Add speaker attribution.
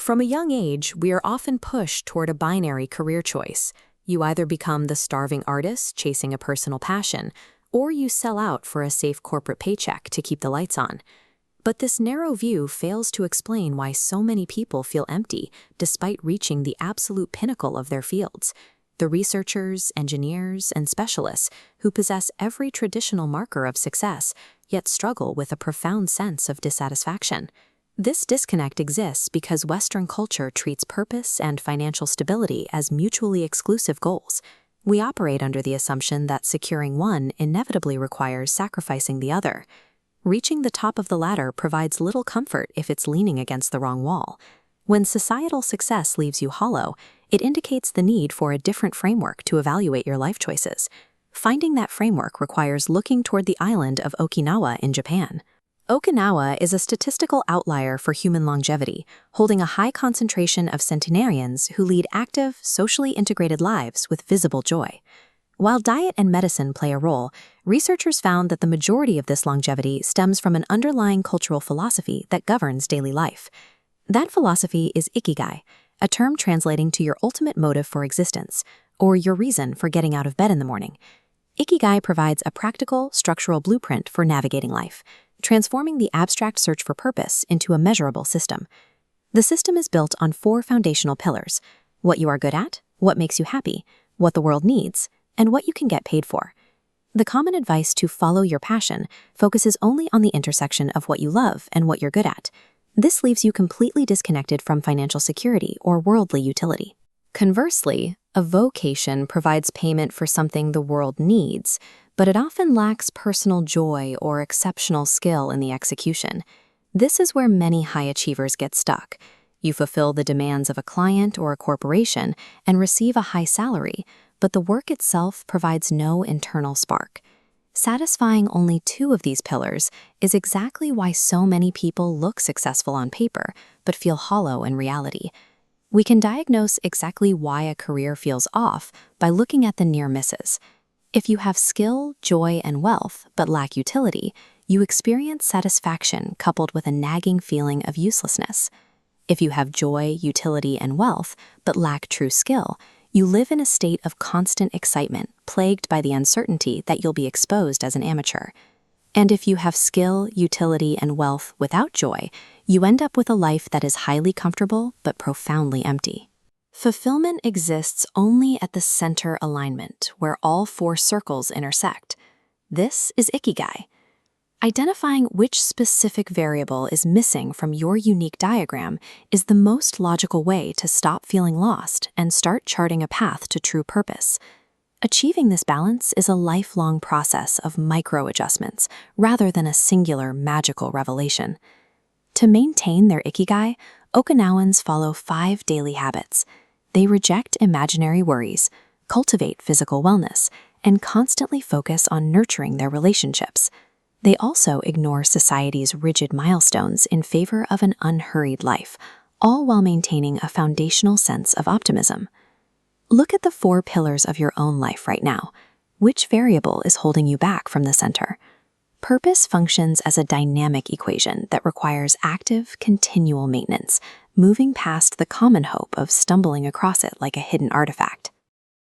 Speaker 1: From a young age, we are often pushed toward a binary career choice. You either become the starving artist chasing a personal passion, or you sell out for a safe corporate paycheck to keep the lights on. But this narrow view fails to explain why so many people feel empty despite reaching the absolute pinnacle of their fields. The researchers, engineers, and specialists who possess every traditional marker of success, yet struggle with a profound sense of dissatisfaction. This disconnect exists because Western culture treats purpose and financial stability as mutually exclusive goals. We operate under the assumption that securing one inevitably requires sacrificing the other. Reaching the top of the ladder provides little comfort if it's leaning against the wrong wall. When societal success leaves you hollow, it indicates the need for a different framework to evaluate your life choices. Finding that framework requires looking toward the island of Okinawa in Japan. Okinawa is a statistical outlier for human longevity, holding a high concentration of centenarians who lead active, socially integrated lives with visible joy. While diet and medicine play a role, researchers found that the majority of this longevity stems from an underlying cultural philosophy that governs daily life. That philosophy is Ikigai, a term translating to your ultimate motive for existence, or your reason for getting out of bed in the morning. Ikigai provides a practical, structural blueprint for navigating life, transforming the abstract search for purpose into a measurable system. The system is built on 4 foundational pillars: what you are good at, what makes you happy, what the world needs, and what you can get paid for. The common advice to follow your passion focuses only on the intersection of what you love and what you're good at. This leaves you completely disconnected from financial security or worldly utility. Conversely, a vocation provides payment for something the world needs, but it often lacks personal joy or exceptional skill in the execution. This is where many high achievers get stuck. You fulfill the demands of a client or a corporation and receive a high salary, but the work itself provides no internal spark. Satisfying only 2 of these pillars is exactly why so many people look successful on paper, but feel hollow in reality. We can diagnose exactly why a career feels off by looking at the near misses. If you have skill, joy, and wealth, but lack utility, you experience satisfaction coupled with a nagging feeling of uselessness. If you have joy, utility, and wealth, but lack true skill, you live in a state of constant excitement, plagued by the uncertainty that you'll be exposed as an amateur. And if you have skill, utility, and wealth without joy, you end up with a life that is highly comfortable but profoundly empty. Fulfillment exists only at the center alignment, where all 4 circles intersect. This is Ikigai. Identifying which specific variable is missing from your unique diagram is the most logical way to stop feeling lost and start charting a path to true purpose. Achieving this balance is a lifelong process of micro-adjustments rather than a singular magical revelation. To maintain their Ikigai, Okinawans follow 5 daily habits. They reject imaginary worries, cultivate physical wellness, and constantly focus on nurturing their relationships. They also ignore society's rigid milestones in favor of an unhurried life, all while maintaining a foundational sense of optimism. Look at the 4 pillars of your own life right now. Which variable is holding you back from the center? Purpose functions as a dynamic equation that requires active, continual maintenance, moving past the common hope of stumbling across it like a hidden artifact.